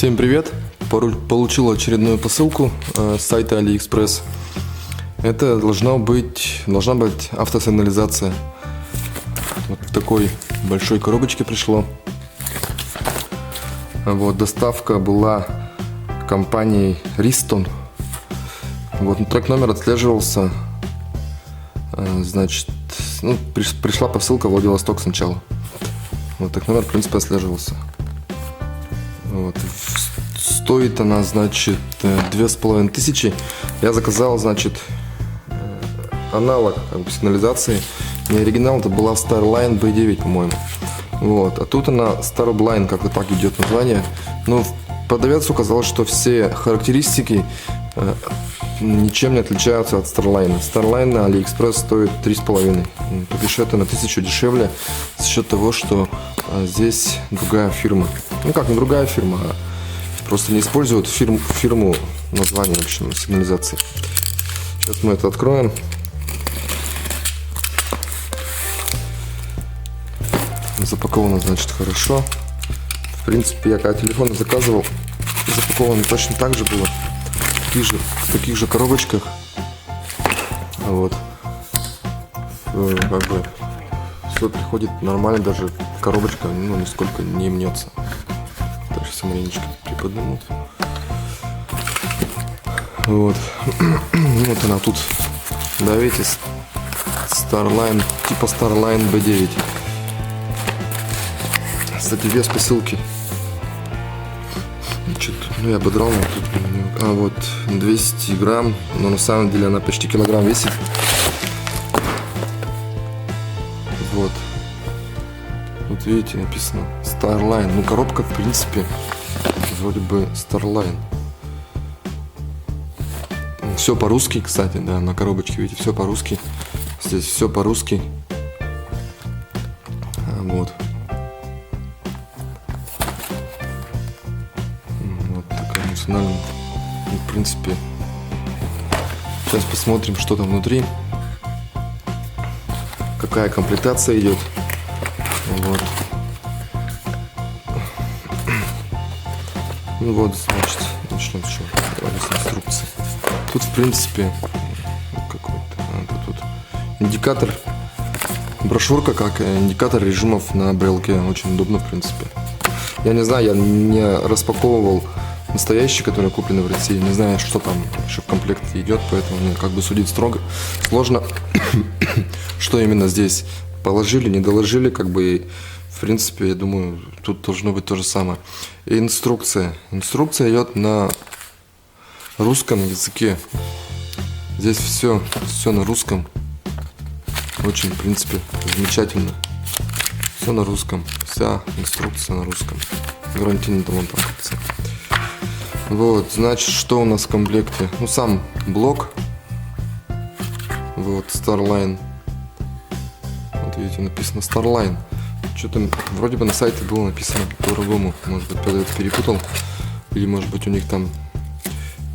Всем привет! Получил очередную посылку с сайта AliExpress. Это должна быть автосигнализация. Вот в такой большой коробочке пришло. Вот, доставка была компанией Ристон. Вот, трек номер отслеживался. Значит, пришла посылка в Владивосток сначала. Вот так номер, в принципе, отслеживался. Вот. Стоит она, значит, 2500. Я заказал, значит, аналог сигнализации. Не оригинал, это была Starline B9, по-моему. Вот. А тут она Starline, как-то так идет название. Но продавец указал, что все характеристики ничем не отличаются от Starline. Starline на AliExpress стоит 3,5. То бишь это на 1000 дешевле за счет того, что здесь другая фирма. Ну как, не другая фирма, а просто не используют фирму названия, в общем, сигнализации. Сейчас мы это откроем. Запаковано, значит, хорошо. В принципе, я когда телефон заказывал, запаковано точно так же было. В таких же коробочках. Вот. Как бы все приходит нормально, даже коробочка нисколько не мнется. Так, сейчас маленечко приподниму. Вот. Вот она тут. Да, видите, Starline, типа Starline B9. Кстати, вес посылки. Я ободрал, вот 200 грамм, но на самом деле она почти килограмм весит. Вот. Вот видите, написано Starline. Ну, коробка, в принципе, вроде бы Starline. Все по-русски, кстати, да, на коробочке, видите, все по-русски. Здесь все по-русски. Вот. В принципе, сейчас посмотрим, что там внутри, какая комплектация идет. Вот. Ну вот, значит, начнем с чего? Давайте с инструкции. Тут, в принципе, какой-то тут индикатор, брошюрка, как индикатор режимов на брелке. Очень удобно, в принципе. Я не знаю, я не распаковывал настоящие, которые куплены в России. Не знаю, что там еще в комплекте идет, поэтому мне как бы судить сложно, что именно здесь положили, не доложили, как бы, в принципе, я думаю, тут должно быть то же самое. И инструкция. Инструкция идет на русском языке. Здесь все на русском. Очень, в принципе, замечательно. Все на русском. Вся инструкция на русском. Гарантийный талон там как-то. Вот, значит, что у нас в комплекте? Ну, сам блок. Вот, Starline. Вот видите, написано Starline. Что-то вроде бы на сайте было написано по-другому. Может быть, продавец перепутал. Или, может быть, у них там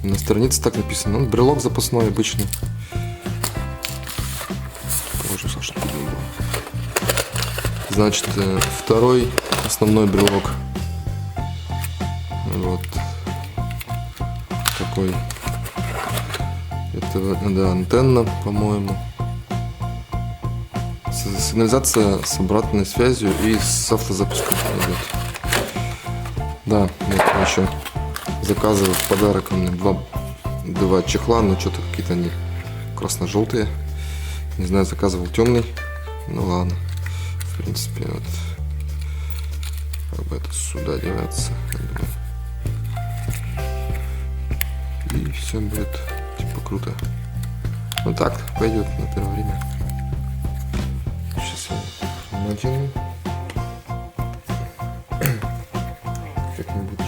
на странице так написано. Ну, брелок запасной обычный. Положу, Саша, чтобы не было. Значит, второй основной брелок. Вот. Такой. Это, да, антенна, по-моему. Сигнализация с обратной связью и с автозапуском идет. Да, вот еще заказываю в подарок мне два чехла, но что-то какие-то они красно-желтые. Не знаю, заказывал темный. Ну ладно. В принципе, вот. Как бы это сюда девается. И все будет типа круто. Ну так пойдет на первое время. Сейчас я надену. Как-нибудь.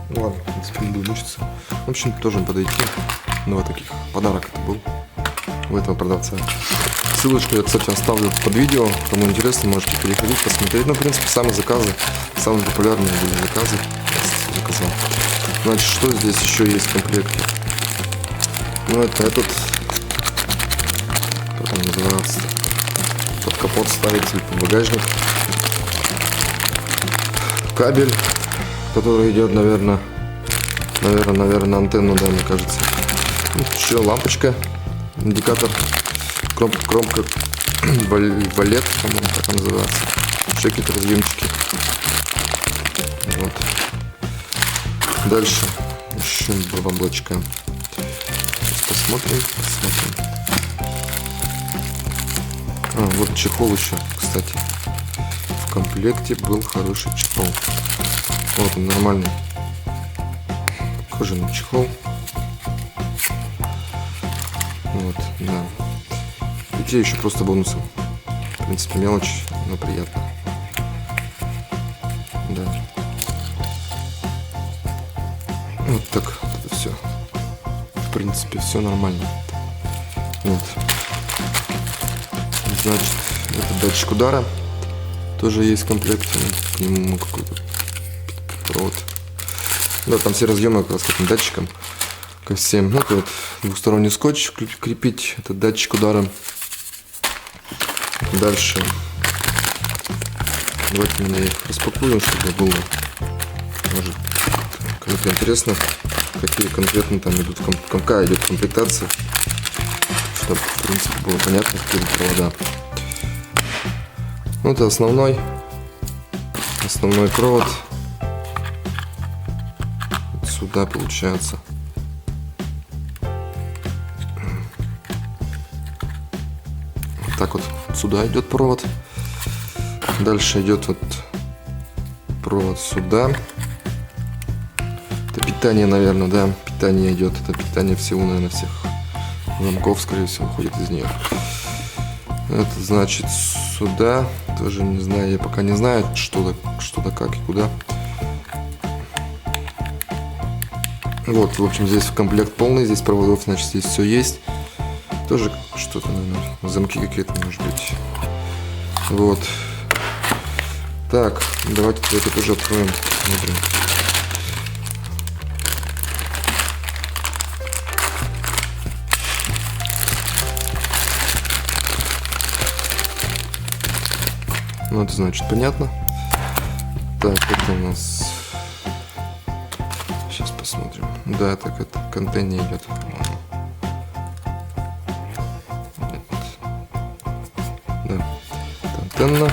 Ну ладно, в принципе, не буду мучиться. В общем, тоже подойти. Ну вот таких подарок это был у этого продавца. Ссылочку я, кстати, оставлю под видео. Кому интересно, можете переходить, посмотреть. Ну, в принципе, самые популярные были заказы. Заказал. Значит, что здесь еще есть в комплекте? Ну, это этот, как он называется, под капот ставится, или под багажник. Кабель который идет, наверное, на антенну, да, мне кажется. Еще лампочка, индикатор, кромка валет, по-моему, так он называется. Еще какие-то разъемчики. Вот. Дальше еще баблочка. Сейчас посмотрим. Вот чехол еще, кстати. В комплекте был хороший чехол. Вот он, нормальный кожаный чехол. Вот, да. И те еще просто бонусы. В принципе, мелочь, но приятно. Да. Вот так, это все. В принципе, все нормально. Вот. Значит, это датчик удара. Тоже есть в комплекте. К нему какой-то провод. Да, там все разъемы как раз к этим датчикам. Ко всем. Ну, вот двухсторонний скотч крепить этот датчик удара. Дальше. Давайте мы их распакуем, чтобы было, может, кому-то интересно, какие конкретно там идут, какая идет комплектация, чтобы, в принципе, было понятно, какие провода. Ну, это основной провод. Вот сюда получается. Вот так вот сюда идет провод. Дальше идет вот провод сюда. Это питание, наверное, да, питание идет. Это питание всего, наверное, всех замков, скорее всего, уходит из нее. Это значит сюда. Тоже не знаю, я пока не знаю, что да как и куда. Вот, в общем, здесь комплект полный, здесь проводов, значит, здесь все есть. Тоже что-то, наверное, замки какие-то, может быть. Вот. Так, давайте это тоже откроем. Смотрим. Ну, это значит понятно. Так, это у нас... Сейчас посмотрим. Да, так это контейнер идет. Да. Это антенна.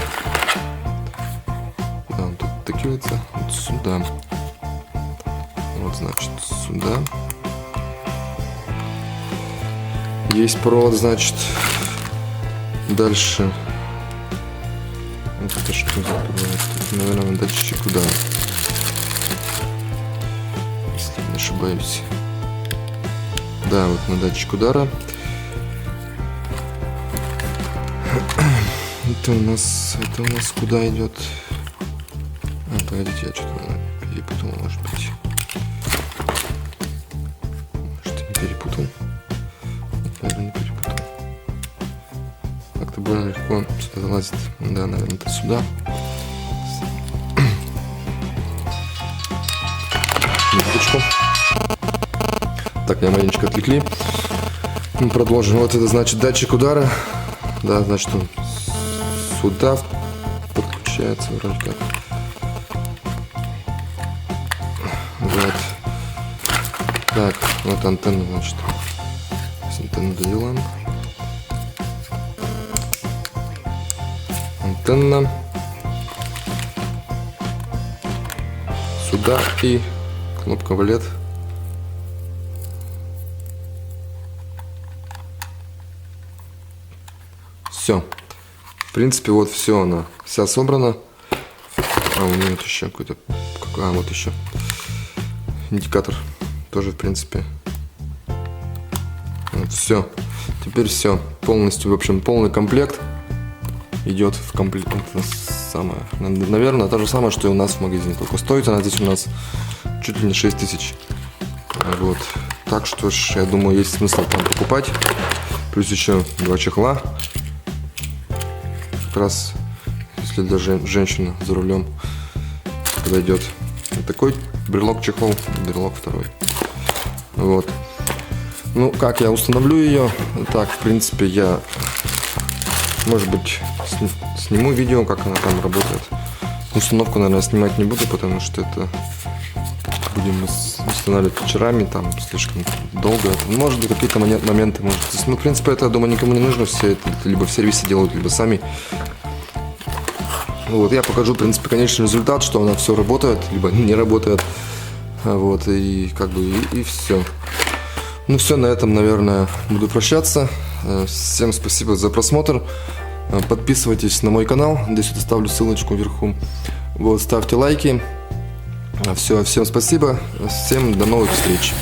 Да, он тут втыкивается. Вот сюда. Вот, значит, сюда. Есть провод, значит. Дальше. Вот это что за провод? Это, наверное, датчик удара. Если не ошибаюсь. Да, вот на датчик удара. Это у нас куда идет? Погодите, я что-то перепутал, может быть. Может, не перепутал? Наверное, не перепутал. Как-то более легко сюда залазит. Да, наверное, это сюда. Минуточку. Так, меня маленечко отвлекли. Мы продолжим. Вот это значит датчик удара. Да, значит, он сюда подключается вроде как. Вот. Так, вот антенна, значит. С антенну доделаем. Антенна. Сюда и кнопка валет. Все. В принципе, вот все, она вся собрана. А, у нее еще какой-то... А, вот еще. Индикатор. Тоже, в принципе. Вот, все. Теперь все. Полностью, в общем, полный комплект идет в комплект. Это самое. Наверное, то же самое, что и у нас в магазине. Только стоит она здесь у нас чуть ли не 6000. Вот. Так что ж, я думаю, есть смысл там покупать. Плюс еще 2 чехла. Как раз, если для женщины за рулем подойдет. Вот такой брелок-чехол, брелок второй. Вот. Ну, как я установлю ее? Так, в принципе, я, может быть, сниму видео, как она там работает. Установку, наверное, снимать не буду, потому что это будем устанавливать вечерами, там слишком долго. Может быть, какие-то моменты, может. Ну, в принципе, это, я думаю, никому не нужно, все это либо в сервисе делают, либо сами. Вот, я покажу, в принципе, конечный результат, что она все работает, либо не работает. Вот, и как бы, и все. Ну, все, на этом, наверное, буду прощаться. Всем спасибо за просмотр. Подписывайтесь на мой канал, здесь вот оставлю ссылочку вверху. Вот, ставьте лайки. Все, всем спасибо, всем до новых встреч.